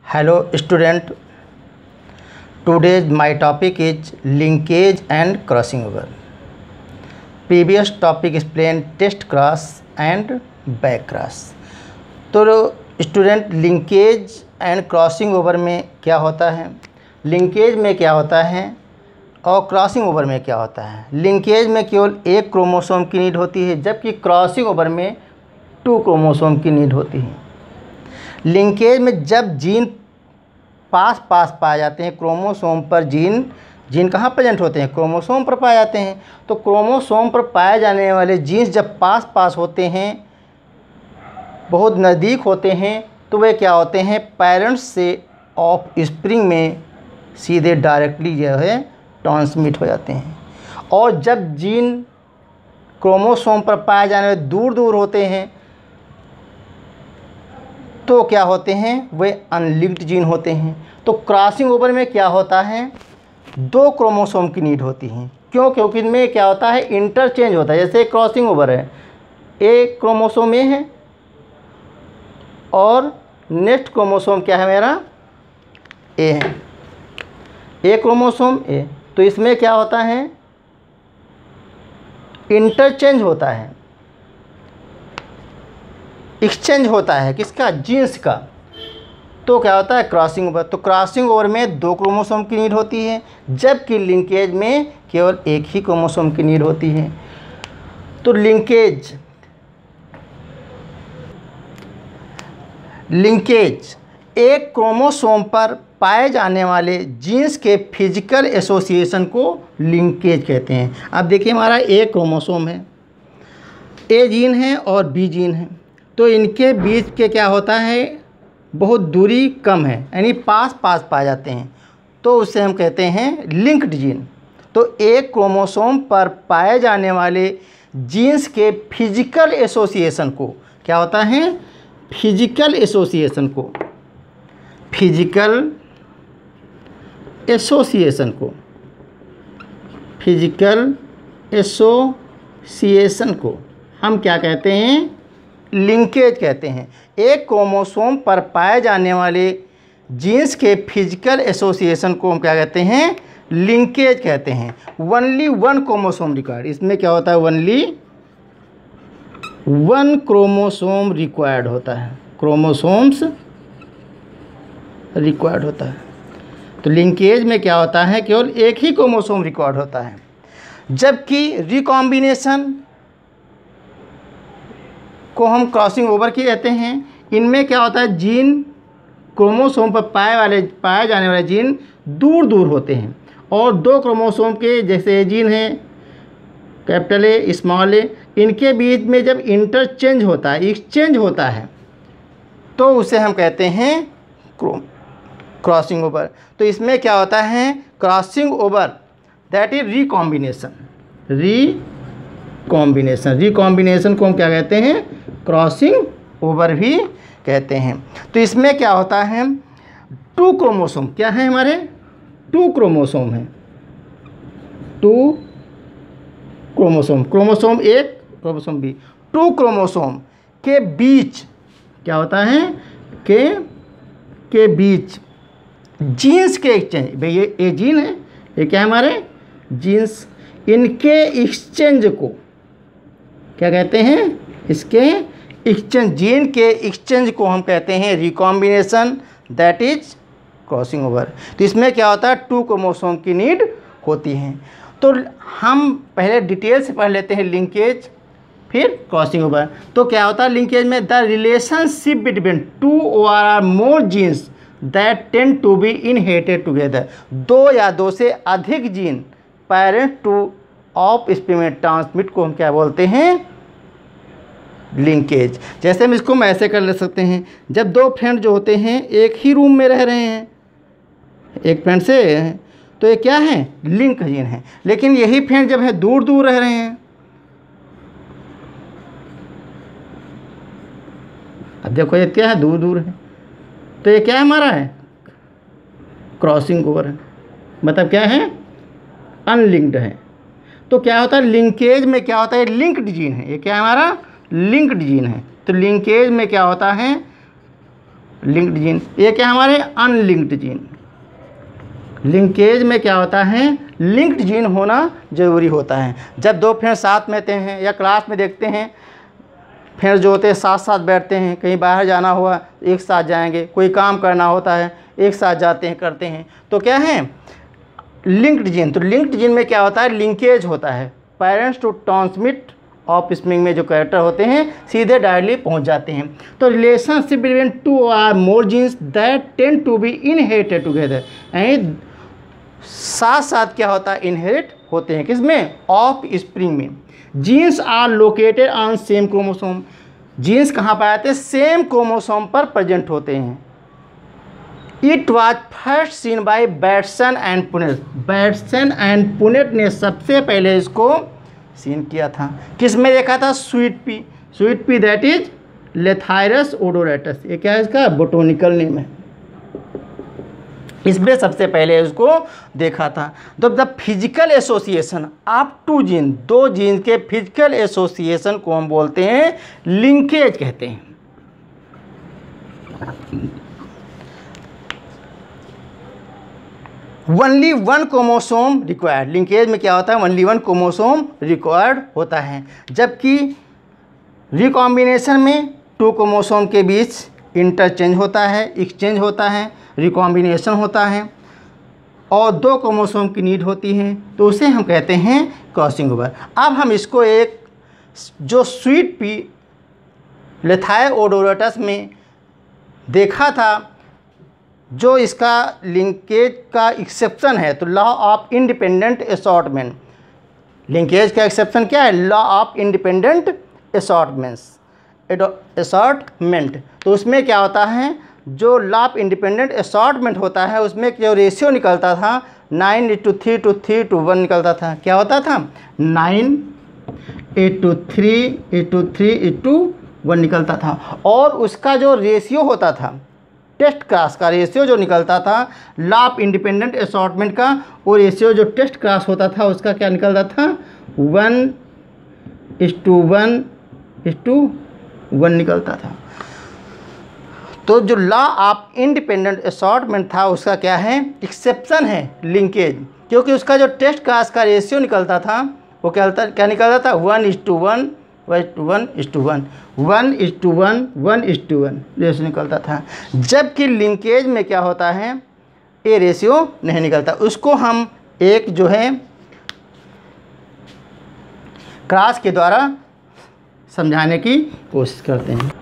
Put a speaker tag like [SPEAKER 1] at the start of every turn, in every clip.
[SPEAKER 1] Hello student, today my topic is linkage and crossing over. Previous topic explained test cross and back cross. तो student linkage and crossing over में क्या होता है, linkage में क्या होता है और क्रॉसिंग ओवर में क्या होता है। लिंकेज में केवल एक क्रोमोसोम की नीड होती है, जबकि क्रॉसिंग ओवर में 2 क्रोमोसोम की नीड होती है। लिंकेज में जब जीन पास पाए जाते हैं क्रोमोसोम पर, जीन कहाँ प्रेजेंट होते हैं, क्रोमोसोम पर पाए जाते हैं। तो क्रोमोसोम पर पाए जाने वाले जीन्स जब पास होते हैं, बहुत नज़दीक होते हैं, तो वे क्या होते हैं, पेरेंट्स से ऑफ स्प्रिंग में सीधे डायरेक्टली जो है ट्रांसमिट हो जाते हैं। और जब जीन क्रोमोसोम पर पाए जाने वाले दूर होते हैं तो क्या होते हैं, वे अनलिंक्ड जीन होते हैं। तो क्रॉसिंग ओवर में क्या होता है, 2 क्रोमोसोम की नीड होती है। क्यों? क्योंकि इनमें क्या होता है, इंटरचेंज होता है। जैसे क्रॉसिंग ओवर है, एक क्रोमोसोम ए है और नेक्स्ट क्रोमोसोम क्या है मेरा, ए है, एक क्रोमोसोम ए। तो इसमें क्या होता है, इंटरचेंज होता है, एक्सचेंज होता है, किसका, जीन्स का। तो क्या होता है, क्रॉसिंग ओवर। तो क्रॉसिंग ओवर में 2 क्रोमोसोम की नीड होती है, जबकि लिंकेज में केवल एक ही क्रोमोसोम की नीड होती है। तो लिंकेज एक क्रोमोसोम पर पाए जाने वाले जीन्स के फिजिकल एसोसिएशन को लिंकेज कहते हैं। अब देखिए, हमारा एक क्रोमोसोम है, ए जीन है और बी जीन है, तो इनके बीच के क्या होता है, बहुत दूरी कम है, यानी पास पाए जाते हैं, तो उससे हम कहते हैं लिंक्ड जीन। तो एक क्रोमोसोम पर पाए जाने वाले जीन्स के फिजिकल एसोसिएशन को क्या होता है, फिजिकल एसोसिएशन को हम क्या कहते हैं, लिंकेज कहते हैं। एक क्रोमोसोम पर पाए जाने वाले जीन्स के फिजिकल एसोसिएशन को हम क्या कहते हैं, लिंकेज कहते हैं। ओनली 1 क्रोमोसोम रिक्वायर्ड, इसमें क्या होता है, ओनली 1 क्रोमोसोम रिक्वायर्ड होता है, क्रोमोसोम्स रिक्वायर्ड होता है। तो लिंकेज में क्या होता है, केवल एक ही क्रोमोसोम रिक्वायर्ड होता है। जबकि रिकॉम्बिनेशन को हम क्रॉसिंग ओवर की कहते हैं। इनमें क्या होता है, जीन क्रोमोसोम पर पाए जाने वाले जीन दूर होते हैं, और 2 क्रोमोसोम के, जैसे जीन है कैपिटल ए स्मॉल ए, इनके बीच में जब इंटरचेंज होता है, एक्सचेंज होता है, तो उसे हम कहते हैं क्रॉसिंग ओवर। तो इसमें क्या होता है, crossing over that is recombination को हम क्या कहते हैं, क्रॉसिंग ओवर भी कहते हैं। तो इसमें क्या होता है, 2 क्रोमोसोम क्या है, हमारे 2 क्रोमोसोम हैं, 2 क्रोमोसोम, क्रोमोसोम एक, क्रोमोसोम बी, 2 क्रोमोसोम के बीच क्या होता है, के बीच जीन्स के एक्सचेंज। भाई ये जीन है, ये क्या है, हमारे जीन्स, इनके एक्सचेंज को क्या कहते हैं, इसके एक्सचेंज, जीन के एक्सचेंज को हम कहते हैं recombination, that is crossing over. तो इसमें क्या होता है, 2 क्रोमोसोम की नीड होती है। तो हम पहले डिटेल से पढ़ लेते हैं लिंकेज, फिर क्रॉसिंग ओवर। तो क्या होता है लिंकेज में, द रिलेशनशिप बिटवीन 2 और more genes that tend to be inherited together. 2 या 2 से अधिक gene parent to offspring में ट्रांसमिट को हम क्या बोलते हैं, लिंकेज। जैसे हम इसको ऐसे कर ले सकते हैं, जब 2 फ्रेंड जो होते हैं एक ही रूम में रह रहे हैं, एक फ्रेंड से, तो ये क्या है, लिंक जीन है। लेकिन यही फ्रेंड जब है दूर रह रहे हैं, अब देखो ये क्या है, दूर है, तो ये क्या है, हमारा है क्रॉसिंग ओवर है, मतलब क्या है, अनलिंक्ड है। तो क्या होता है, लिंकेज में क्या होता है, लिंक्ड जीन है, ये क्या है, हमारा लिंक्ड जीन है। तो लिंकेज में क्या होता है, लिंक्ड जीन। ये क्या हमारे अनलिंक्ड जीन। लिंकेज में क्या होता है, लिंक्ड जीन होना ज़रूरी होता है। जब दो फ्रेंड साथ में रहते हैं या क्लास में देखते हैं, फ्रेंड्स जो होते हैं साथ साथ बैठते हैं, कहीं बाहर जाना हुआ एक साथ जाएंगे, कोई काम करना होता है एक साथ जाते हैं करते हैं, तो क्या है लिंक्ड जीन। तो लिंक्ड जीन में क्या होता है, लिंकेज होता है। Parents to transmit offspring में जो कैरेक्टर होते हैं सीधे डायरेक्टली पहुंच जाते हैं। तो relationship between two or more genes that tend to be inherited together, यानी साथ साथ क्या होता है, इनहेरिट होते हैं किसमें, ऑफ स्प्रिंग में। Genes are located on same chromosome, genes कहाँ पाए जाते हैं, सेम क्रोमोसोम पर प्रेजेंट होते हैं। It was first seen by Bateson and Punnett, Bateson and Punnett ने सबसे पहले इसको सीन किया था। किस में देखा था, sweet pea, sweet pea that is lathyrus odoratus, ये क्या है इसका बोटोनिकल नेम है, इसमें सबसे पहले इसको देखा था। तो the physical association of two gene, दो जीन के फिजिकल एसोसिएशन को हम बोलते हैं लिंकेज कहते हैं। Only one chromosome required, linkage में क्या होता है, ओनली वन क्रोमोसोम रिक्वायर्ड होता है, जबकि रिकॉम्बिनेशन में टू क्रोमोसोम के बीच इंटरचेंज होता है, एक्सचेंज होता है, रिकॉम्बिनेशन होता है और दो क्रोमोसोम की नीड होती है, तो उसे हम कहते हैं क्रॉसिंग ओवर। अब हम इसको एक जो स्वीट पी लेथायोडोरेटस में देखा था, जो इसका लिंकेज का एक्सेप्शन है, तो law of independent assortment, linkage का एक्सेप्शन क्या है, लॉ ऑफ इंडिपेंडेंट असॉर्टमेंट। तो उसमें क्या होता है, जो लॉ ऑफ इंडिपेंडेंट असॉर्टमेंट होता है उसमें जो रेशियो निकलता था 9:3:3:1 निकलता था। क्या होता था, 9:3:3:1 निकलता था। और उसका जो रेशियो होता था, टेस्ट क्रास का रेशियो जो निकलता था लॉ ऑफ इंडिपेंडेंट असॉर्टमेंट का, वो रेशियो जो टेस्ट क्रास होता था उसका क्या निकलता था, 1:1:1 निकलता था। तो जो लॉ ऑफ इंडिपेंडेंट असॉर्टमेंट था उसका क्या है, एक्सेप्शन है लिंकेज, क्योंकि उसका जो टेस्ट क्रास का रेशियो निकलता था वो क्या निकलता था, 1:1:1 रेशियो निकलता था। जबकि लिंकेज में क्या होता है, ये रेशियो नहीं निकलता। उसको हम एक जो है क्रॉस के द्वारा समझाने की कोशिश करते हैं।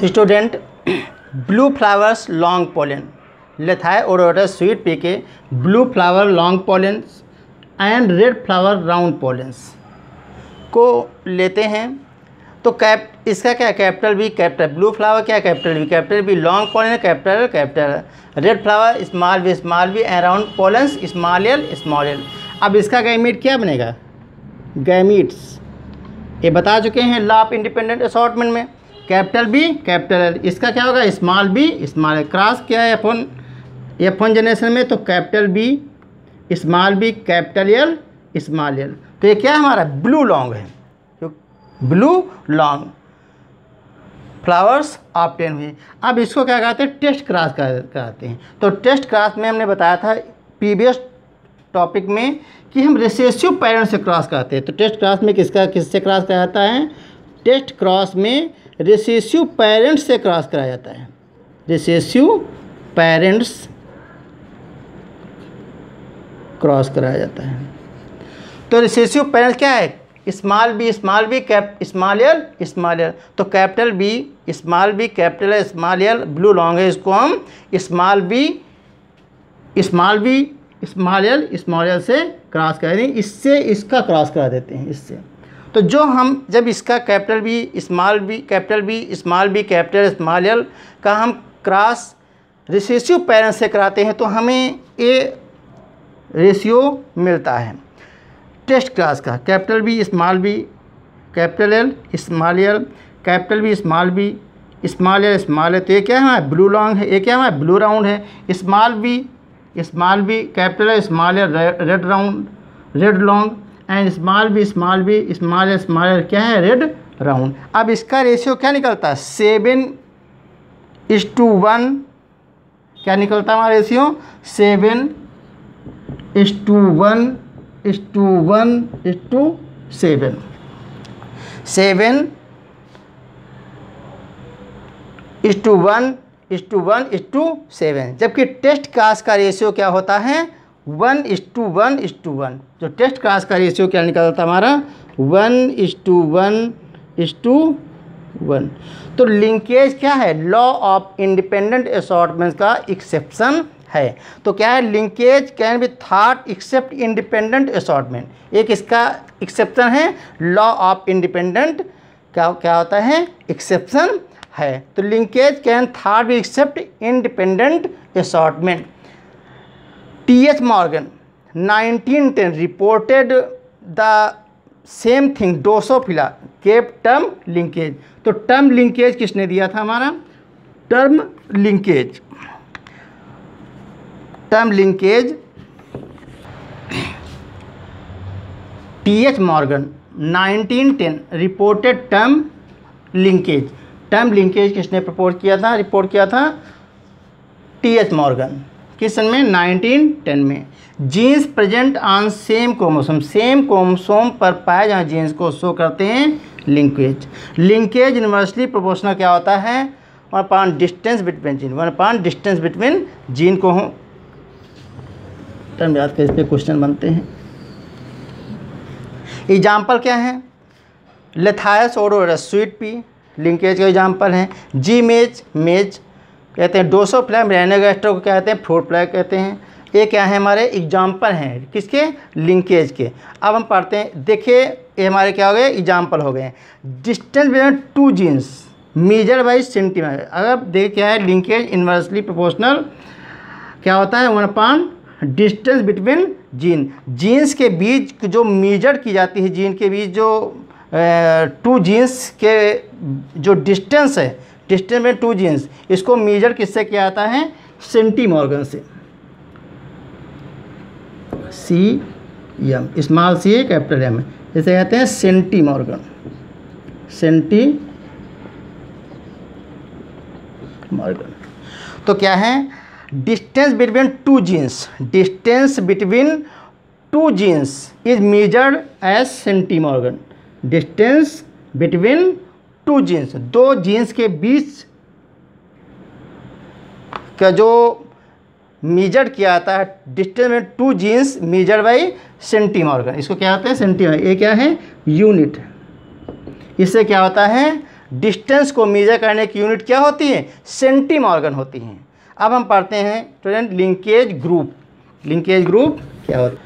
[SPEAKER 1] Student, blue flowers long pollen, lathyrus odoratus sweet pea के blue flower long pollens and red flower round pollens को लेते हैं। तो इसका क्या, capital B capital, blue flower क्या, capital B long pollen capital, red flower small B and round pollens small L. अब इसका गैमीट क्या बनेगा, गैमीट्स ये बता चुके हैं लॉ ऑफ इंडिपेंडेंट असॉर्टमेंट में, कैपिटल बी कैपिटल एल, इसका क्या होगा, small B small L. Cross क्या है F1 जनरेशन में, तो capital B small B capital L small L. तो ये क्या है हमारा, ब्लू लॉन्ग है, ब्लू लॉन्ग फ्लावर्स ऑब्टेन हुए। अब इसको क्या कहते हैं, टेस्ट क्रॉस कहते हैं। तो टेस्ट क्रॉस में हमने बताया था प्रीवियस टॉपिक में कि हम रिसेसिव पेरेंट से क्रॉस कहते हैं। तो टेस्ट क्रॉस में किससे क्रॉस कराया जाता है, टेस्ट क्रॉस में रिसेसिव पेरेंट्स से क्रॉस कराया जाता है, रिसेसिव पेरेंट्स क्रॉस कराया जाता है। तो रिसेसिव पेरेंट्स क्या है, स्मॉल बी स्मॉल एल। तो capital B capital L blue long है, इसको हम स्मॉल बी स्मॉल एल से क्रॉस करा दें, इससे इसका क्रॉस करा देते हैं इससे। तो जो हम जब इसका कैपिटल बी स्मॉल एल का हम क्रॉस रिसेसिव पेरेंट्स से कराते हैं तो हमें ये रेशियो मिलता है टेस्ट क्लास का, capital B capital L small L, capital B small L small है। तो ये क्या है हमारा ब्लू लॉन्ग है, ये क्या है ब्लू राउंड है। Small B capital L small L red long and small B small L क्या है, रेड राउंड। अब इसका रेशियो क्या निकलता है, 7 7:1 क्या निकलता है हमारा रेशियो 7:1 7 7:1:1:7 जबकि टेस्ट क्लास का रेशियो क्या होता है 1:1:1। जो टेस्ट क्लास का रेशियो क्या निकलता है हमारा 1:1:1। तो लिंकेज क्या है लॉ ऑफ इंडिपेंडेंट असॉर्टमेंट का एक्सेप्शन है। तो क्या है linkage can be thought except independent assortment. एक इसका एक्सेप्शन है लॉ ऑफ इंडिपेंडेंट क्या होता है एक्सेप्शन है। तो linkage can thought be except independent assortment. T.H. Morgan 1910 reported the same thing Drosophila kept term linkage. तो टर्म लिंकेज किसने दिया था हमारा term linkage T.H. Morgan 1910 reported term linkage. Term linkage किसने रिपोर्ट किया था T.H. Morgan किस सन में 1910 में। Genes present on same chromosome पर पाए जाए जीन्स को शो करते हैं लिंकेज। लिंकेज इनवर्सली प्रोपोर्शनल क्या होता है 1/डिस्टेंस बिटवीन जीन 1/डिस्टेंस बिटवीन जीन को हो टर्म याद कर इस पर क्वेश्चन बनते हैं। एग्जाम्पल क्या है लेथायस ओडोरस स्वीट पी लिंकेज का एग्जाम्पल है। जी मेज कहते हैं ड्रोसोफिला मेलानोगास्टर को कहते हैं फ्रूट फ्लाई कहते हैं। ये क्या है हमारे एग्जाम्पल हैं किसके लिंकेज के। अब हम पढ़ते हैं देखिए ये हमारे क्या हो गए एग्जाम्पल हो गए। Distance between two genes measure by centimetre. अगर देख क्या है लिंकेज इनवर्सली प्रोपोर्शनल क्या होता है 1/डिस्टेंस बिटवीन जीन्स के बीच जो मेजर की जाती है जीन के बीच जो टू जीन्स के जो डिस्टेंस है डिस्टेंस में टू जीन्स इसको मेजर किससे किया जाता है सेंटीमॉर्गन से CM small C capital M इसे कहते हैं सेंटीमॉर्गन तो क्या है distance between two genes is measured as centimorgan. Distance between two genes दो जीन्स के बीच का जो मेजर किया जाता है डिस्टेंस में टू जीन्स मेजर बाई सेंटीमॉर्गन। इसको क्या होता है सेंटीमॉर्गन। ये क्या है यूनिट। इससे क्या होता है डिस्टेंस को मेजर करने की यूनिट क्या होती है सेंटीमॉर्गन होती है। अब हम पढ़ते हैं स्टूडेंट लिंकेज ग्रुप क्या होता है।